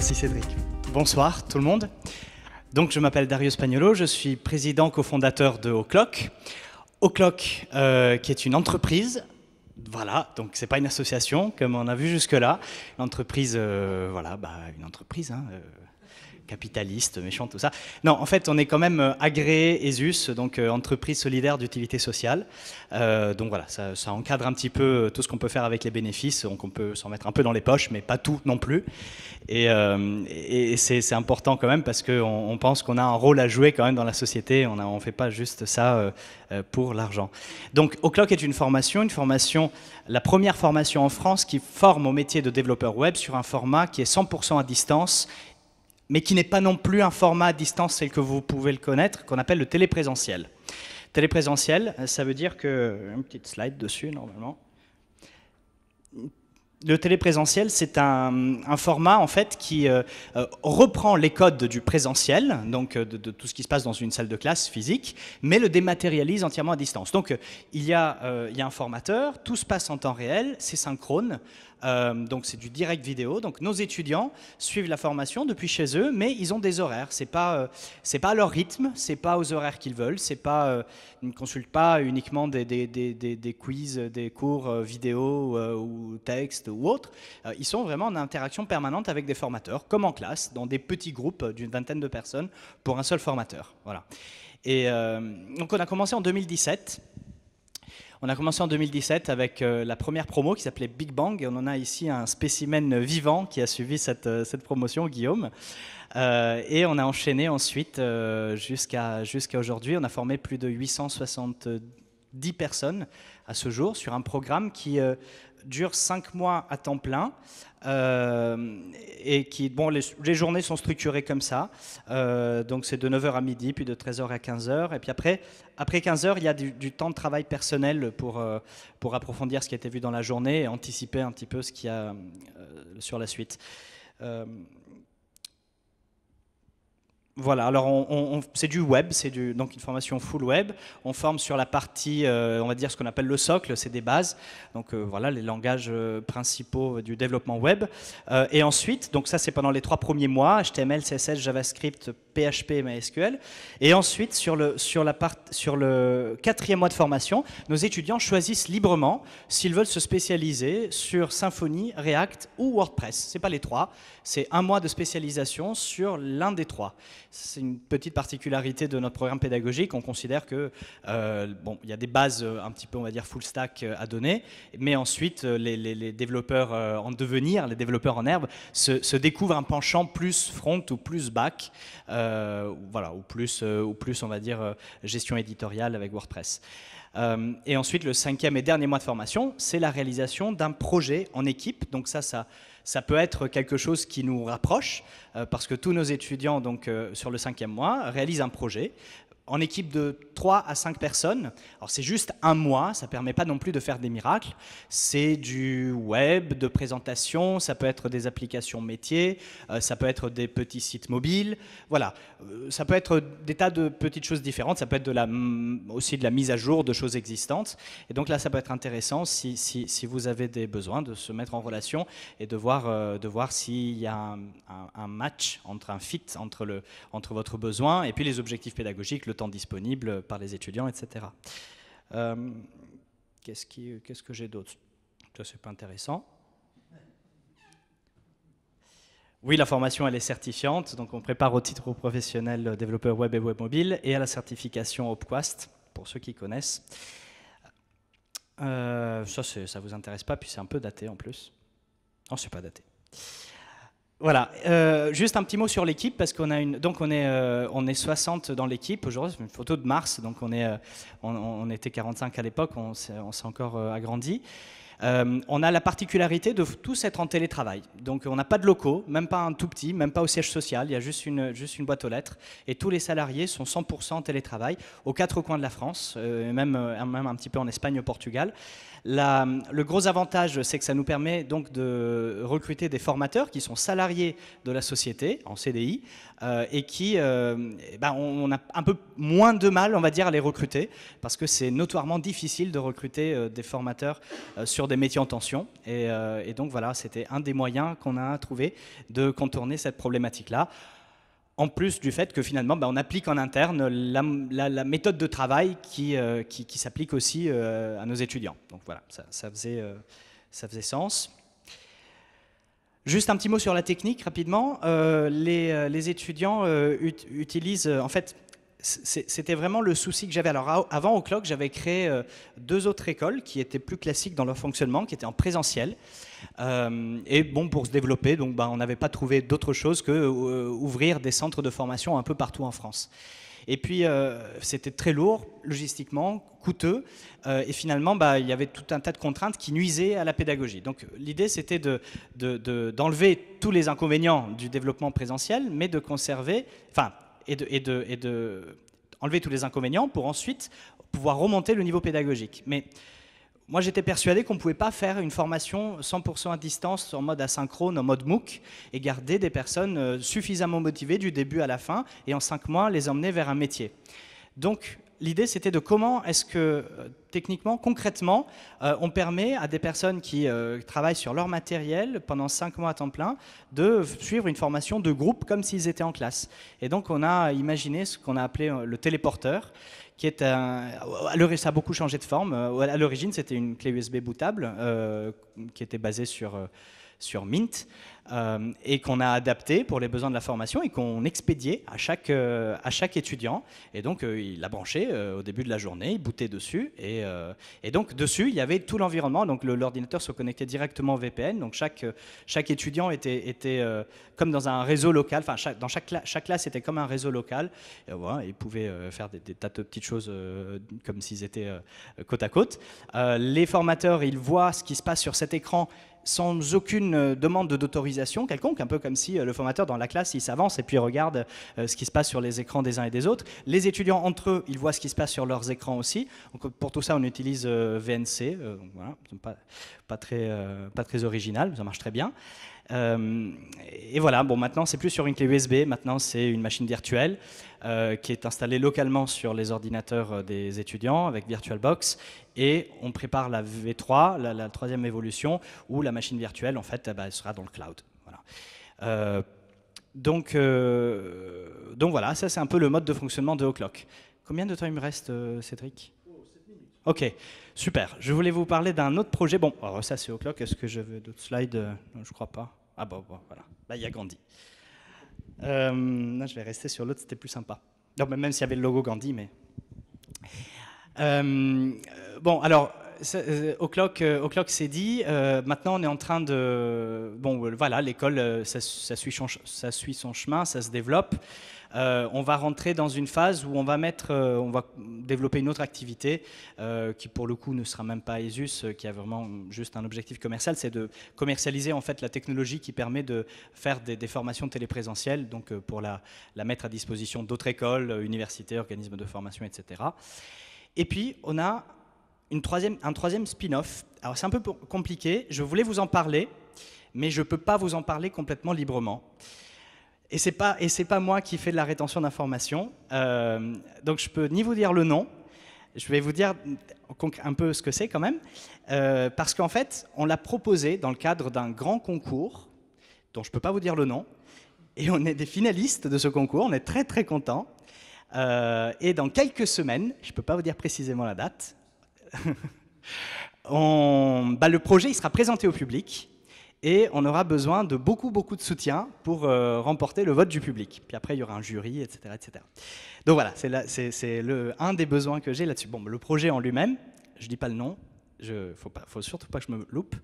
Merci Cédric. Bonsoir tout le monde. Donc je m'appelle Dario Spagnolo, je suis président cofondateur de O'Clock. O'Clock qui est une entreprise, voilà, donc c'est pas une association comme on a vu jusque-là. Une entreprise, une entreprise, capitaliste, méchant, tout ça. Non, en fait, on est quand même agréé ESUS, donc entreprise solidaire d'utilité sociale. Donc voilà, ça encadre un petit peu tout ce qu'on peut faire avec les bénéfices. Donc on peut s'en mettre un peu dans les poches, mais pas tout non plus. Et c'est important quand même parce qu'on pense qu'on a un rôle à jouer quand même dans la société. On ne fait pas juste ça pour l'argent. Donc O'Clock est une formation, la première formation en France qui forme au métier de développeur web sur un format qui est 100% à distance, mais qui n'est pas non plus un format à distance tel que vous pouvez le connaître, qu'on appelle le téléprésentiel. Téléprésentiel, ça veut dire que... Une petite slide dessus, normalement. Le téléprésentiel, c'est un format en fait qui reprend les codes du présentiel, donc de tout ce qui se passe dans une salle de classe physique, mais le dématérialise entièrement à distance. Donc il y a un formateur, tout se passe en temps réel, c'est synchrone, donc c'est du direct vidéo. Donc nos étudiants suivent la formation depuis chez eux, mais ils ont des horaires. C'est pas à leur rythme, c'est pas aux horaires qu'ils veulent, ils ne consultent pas uniquement des quiz, des cours vidéo ou texte ou autre. Ils sont vraiment en interaction permanente avec des formateurs, comme en classe, dans des petits groupes d'une vingtaine de personnes pour un seul formateur. Voilà. Et donc on a commencé en 2017. On a commencé en 2017 avec la première promo qui s'appelait Big Bang. Et on en a ici un spécimen vivant qui a suivi cette promotion, Guillaume. Et on a enchaîné ensuite jusqu'à aujourd'hui. On a formé plus de 870 personnes à ce jour sur un programme qui dure 5 mois à temps plein. Et qui, bon, les journées sont structurées comme ça. Donc c'est de 9h à midi, puis de 13h à 15h. Et puis après 15h, il y a du temps de travail personnel pour approfondir ce qui a été vu dans la journée et anticiper un petit peu ce qu'il y a sur la suite. Voilà, alors c'est du web, donc une formation full web. On forme sur la partie, on va dire ce qu'on appelle le socle, c'est des bases. Donc voilà, les langages principaux du développement web. Et ensuite, donc ça c'est pendant les 3 premiers mois, HTML, CSS, JavaScript, PHP et MySQL. Et ensuite, sur le 4e mois de formation, nos étudiants choisissent librement s'ils veulent se spécialiser sur Symfony, React ou WordPress. C'est pas les 3, c'est 1 mois de spécialisation sur l'un des 3. C'est une petite particularité de notre programme pédagogique. On considère que il y a des bases un petit peu, on va dire, full stack à donner, mais ensuite les développeurs en devenir, les développeurs en herbe, se découvrent un penchant plus front ou plus back, voilà, ou plus on va dire gestion éditoriale avec WordPress. Et ensuite, le 5e et dernier mois de formation, c'est la réalisation d'un projet en équipe. Donc ça peut être quelque chose qui nous rapproche, parce que tous nos étudiants, donc, sur le 5e mois, réalisent un projet en équipe de 3 à 5 personnes. Alors c'est juste 1 mois, ça ne permet pas non plus de faire des miracles. C'est du web, de présentation, ça peut être des applications métiers, ça peut être des petits sites mobiles, voilà. Ça peut être des tas de petites choses différentes, ça peut être aussi de la mise à jour de choses existantes. Et donc là, ça peut être intéressant si vous avez des besoins de se mettre en relation et de voir s'il y a un match, un fit entre votre besoin et puis les objectifs pédagogiques, le temps disponible par les étudiants, etc. Qu'est-ce que j'ai d'autre? Ça, c'est pas intéressant. Oui, la formation, elle est certifiante, donc on prépare au titre professionnel développeur web et web mobile et à la certification Opquast, pour ceux qui connaissent. Ça vous intéresse pas, puis c'est un peu daté en plus. Non, c'est pas daté. Voilà, juste un petit mot sur l'équipe, parce qu'on a on est 60 dans l'équipe aujourd'hui, c'est une photo de mars, donc on était 45 à l'époque, on s'est encore agrandi. On a la particularité de tous être en télétravail. Donc on n'a pas de locaux, même pas un tout petit, même pas au siège social, il y a juste une boîte aux lettres. Et tous les salariés sont 100% en télétravail, aux 4 coins de la France, et même un petit peu en Espagne, au Portugal. Le gros avantage, c'est que ça nous permet donc de recruter des formateurs qui sont salariés de la société, en CDI, et qui, on a un peu moins de mal, on va dire, à les recruter, parce que c'est notoirement difficile de recruter des formateurs sur des métiers en tension. Et donc voilà, c'était un des moyens qu'on a trouvé de contourner cette problématique-là. En plus du fait que finalement, on applique en interne la méthode de travail qui s'applique aussi à nos étudiants. Donc voilà, ça faisait sens. Juste un petit mot sur la technique, rapidement. Les étudiants utilisent, en fait, c'était vraiment le souci que j'avais. Alors avant O'Clock, j'avais créé 2 autres écoles qui étaient plus classiques dans leur fonctionnement, qui étaient en présentiel. Et bon, pour se développer, donc, on n'avait pas trouvé d'autre chose que ouvrir des centres de formation un peu partout en France. Et puis, c'était très lourd, logistiquement, coûteux, et finalement, il y avait tout un tas de contraintes qui nuisaient à la pédagogie. Donc, l'idée, c'était d'enlever tous les inconvénients du développement présentiel, mais de conserver, enlever tous les inconvénients pour ensuite pouvoir remonter le niveau pédagogique. Mais moi, j'étais persuadé qu'on ne pouvait pas faire une formation 100% à distance, en mode asynchrone, en mode MOOC, et garder des personnes suffisamment motivées du début à la fin, et en 5 mois, les emmener vers un métier. Donc, l'idée, c'était de comment est-ce que, techniquement, concrètement, on permet à des personnes qui travaillent sur leur matériel pendant 5 mois à temps plein de suivre une formation de groupe comme s'ils étaient en classe. Et donc, on a imaginé ce qu'on a appelé le téléporteur, qui est ça a beaucoup changé de forme. À l'origine, c'était une clé USB bootable qui était basée sur Mint et qu'on a adapté pour les besoins de la formation et qu'on expédiait à chaque étudiant. Et donc, il l'a branché au début de la journée, il bootait dessus. Et donc, dessus, il y avait tout l'environnement. Donc, l'ordinateur se connectait directement au VPN. Donc, chaque étudiant était comme dans un réseau local. Enfin, dans chaque classe était comme un réseau local. Et voilà, ils pouvaient faire des tas de petites choses comme s'ils étaient côte à côte. Les formateurs, ils voient ce qui se passe sur cet écran sans aucune demande d'autorisation quelconque, un peu comme si le formateur dans la classe, il s'avance et puis regarde ce qui se passe sur les écrans des uns et des autres. Les étudiants entre eux, ils voient ce qui se passe sur leurs écrans aussi. Donc, pour tout ça, on utilise VNC. Donc voilà, pas très original, ça marche très bien. Et voilà, bon, maintenant c'est plus sur une clé USB, maintenant c'est une machine virtuelle qui est installée localement sur les ordinateurs des étudiants avec VirtualBox, et on prépare la V3, la 3e évolution, où la machine virtuelle en fait elle sera dans le cloud. Voilà. Donc voilà, ça c'est un peu le mode de fonctionnement de O'Clock. Combien de temps il me reste, Cédric ? 7 minutes. Ok, super. Je voulais vous parler d'un autre projet. Bon, alors ça c'est O'Clock. Est-ce que je veux d'autres slides? Non, je crois pas. Ah bon, voilà. Là, il y a Gandhi. Là, je vais rester sur l'autre, c'était plus sympa. Non, même s'il y avait le logo Gandhi, mais... bon, alors, O'Clock c'est dit. Maintenant, on est en train de... Bon, voilà, l'école, ça suit son chemin, ça se développe. On va rentrer dans une phase où on va développer une autre activité qui pour le coup ne sera même pas ESUS, qui a vraiment juste un objectif commercial, c'est de commercialiser en fait la technologie qui permet de faire des formations téléprésentielles, donc pour la mettre à disposition d'autres écoles, universités, organismes de formation, etc. Et puis on a un troisième spin-off. Alors c'est un peu compliqué, je voulais vous en parler, mais je ne peux pas vous en parler complètement librement. Et c'est pas moi qui fais de la rétention d'informations, donc je peux ni vous dire le nom, je vais vous dire un peu ce que c'est quand même, parce qu'en fait, on l'a proposé dans le cadre d'un grand concours, dont je ne peux pas vous dire le nom, et on est des finalistes de ce concours, on est très très contents, et dans quelques semaines, je ne peux pas vous dire précisément la date, le projet il sera présenté au public, et on aura besoin de beaucoup de soutien pour remporter le vote du public. Puis après, il y aura un jury, etc. etc. Donc voilà, c'est un des besoins que j'ai là-dessus. Bon, le projet en lui-même, je ne dis pas le nom, faut surtout pas que je me loupe.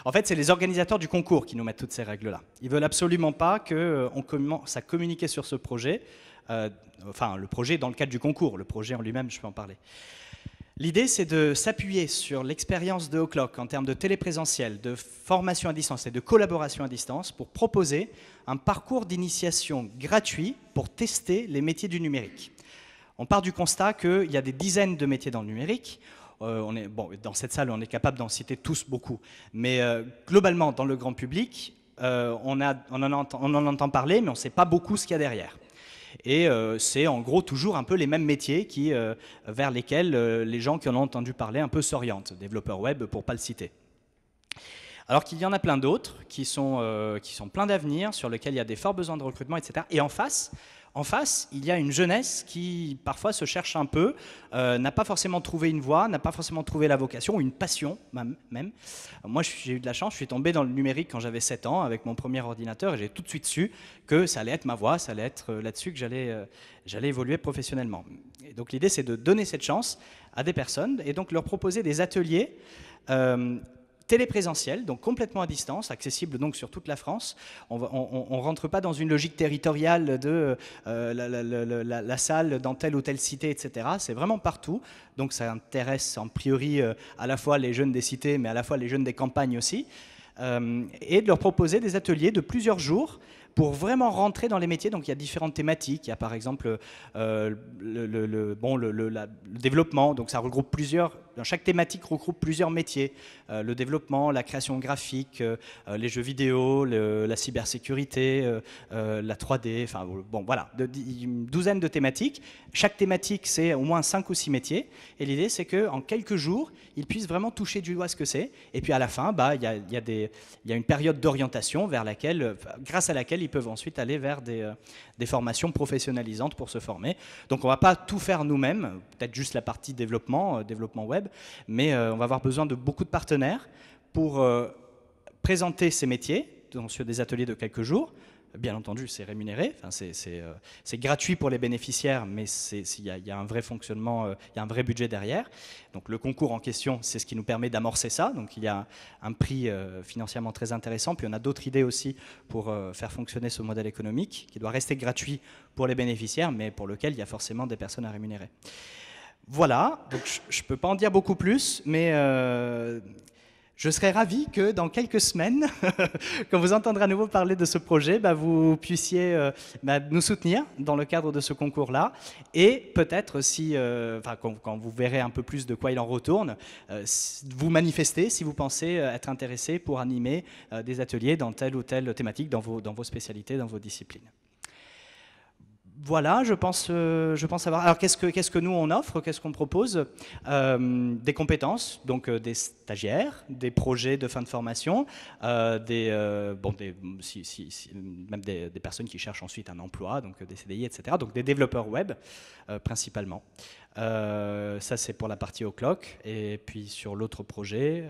En fait, c'est les organisateurs du concours qui nous mettent toutes ces règles-là. Ils ne veulent absolument pas qu'on commence à communiquer sur ce projet, enfin le projet dans le cadre du concours, le projet en lui-même, je peux en parler. L'idée, c'est de s'appuyer sur l'expérience de O'Clock en termes de téléprésentiel, de formation à distance et de collaboration à distance pour proposer un parcours d'initiation gratuit pour tester les métiers du numérique. On part du constat qu'il y a des dizaines de métiers dans le numérique. Dans cette salle, on est capable d'en citer tous beaucoup. Mais globalement, dans le grand public, on en entend parler, mais on ne sait pas beaucoup ce qu'il y a derrière. Et c'est en gros toujours un peu les mêmes métiers vers lesquels les gens qui en ont entendu parler un peu s'orientent. Développeur web, pour ne pas le citer. Alors qu'il y en a plein d'autres qui sont pleins d'avenir, sur lesquels il y a des forts besoins de recrutement, etc. Et en face, il y a une jeunesse qui parfois se cherche un peu, n'a pas forcément trouvé une voie, n'a pas forcément trouvé la vocation, ou une passion même. Moi, j'ai eu de la chance, je suis tombé dans le numérique quand j'avais 7 ans avec mon premier ordinateur et j'ai tout de suite su que ça allait être ma voie, ça allait être là-dessus que j'allais évoluer professionnellement. Et donc l'idée, c'est de donner cette chance à des personnes et donc leur proposer des ateliers téléprésentiel, donc complètement à distance, accessible donc sur toute la France. On ne rentre pas dans une logique territoriale de la salle dans telle ou telle cité, etc. C'est vraiment partout. Donc ça intéresse en priori à la fois les jeunes des cités, mais à la fois les jeunes des campagnes aussi. Et de leur proposer des ateliers de plusieurs jours pour vraiment rentrer dans les métiers. Donc il y a différentes thématiques. Il y a par exemple le développement, donc ça regroupe plusieurs, chaque thématique regroupe plusieurs métiers. Le développement, la création graphique, les jeux vidéo, la cybersécurité, la 3D, enfin bon voilà, une douzaine de thématiques. Chaque thématique c'est au moins 5 ou 6 métiers. Et l'idée c'est qu'en quelques jours, ils puissent vraiment toucher du doigt ce que c'est. Et puis à la fin, il y a une période d'orientation grâce à laquelle ils peuvent ensuite aller vers des formations professionnalisantes pour se former. Donc on ne va pas tout faire nous-mêmes, peut-être juste la partie développement web, mais on va avoir besoin de beaucoup de partenaires pour présenter ces métiers donc sur des ateliers de quelques jours. Bien entendu, c'est rémunéré, enfin, c'est gratuit pour les bénéficiaires, mais il y a un vrai fonctionnement, il y a un vrai budget derrière. Donc le concours en question, c'est ce qui nous permet d'amorcer ça. Donc il y a un prix financièrement très intéressant, puis on a d'autres idées aussi pour faire fonctionner ce modèle économique, qui doit rester gratuit pour les bénéficiaires, mais pour lequel il y a forcément des personnes à rémunérer. Voilà, donc je ne peux pas en dire beaucoup plus, mais je serais ravi que dans quelques semaines, quand vous entendrez à nouveau parler de ce projet, vous puissiez nous soutenir dans le cadre de ce concours-là. Et peut-être, quand vous verrez un peu plus de quoi il en retourne, vous manifester si vous pensez être intéressé pour animer des ateliers dans telle ou telle thématique, dans vos spécialités, dans vos disciplines. Voilà, je pense avoir. Alors, qu'est-ce que nous on offre? Qu'est-ce qu'on propose? Des compétences, donc des stagiaires, des projets de fin de formation, même des personnes qui cherchent ensuite un emploi, donc des CDI, etc. Donc des développeurs web, principalement. Ça, c'est pour la partie O'Clock. Et puis sur l'autre projet,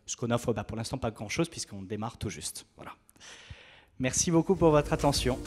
ce qu'on offre, pour l'instant, pas grand-chose, puisqu'on démarre tout juste. Voilà. Merci beaucoup pour votre attention.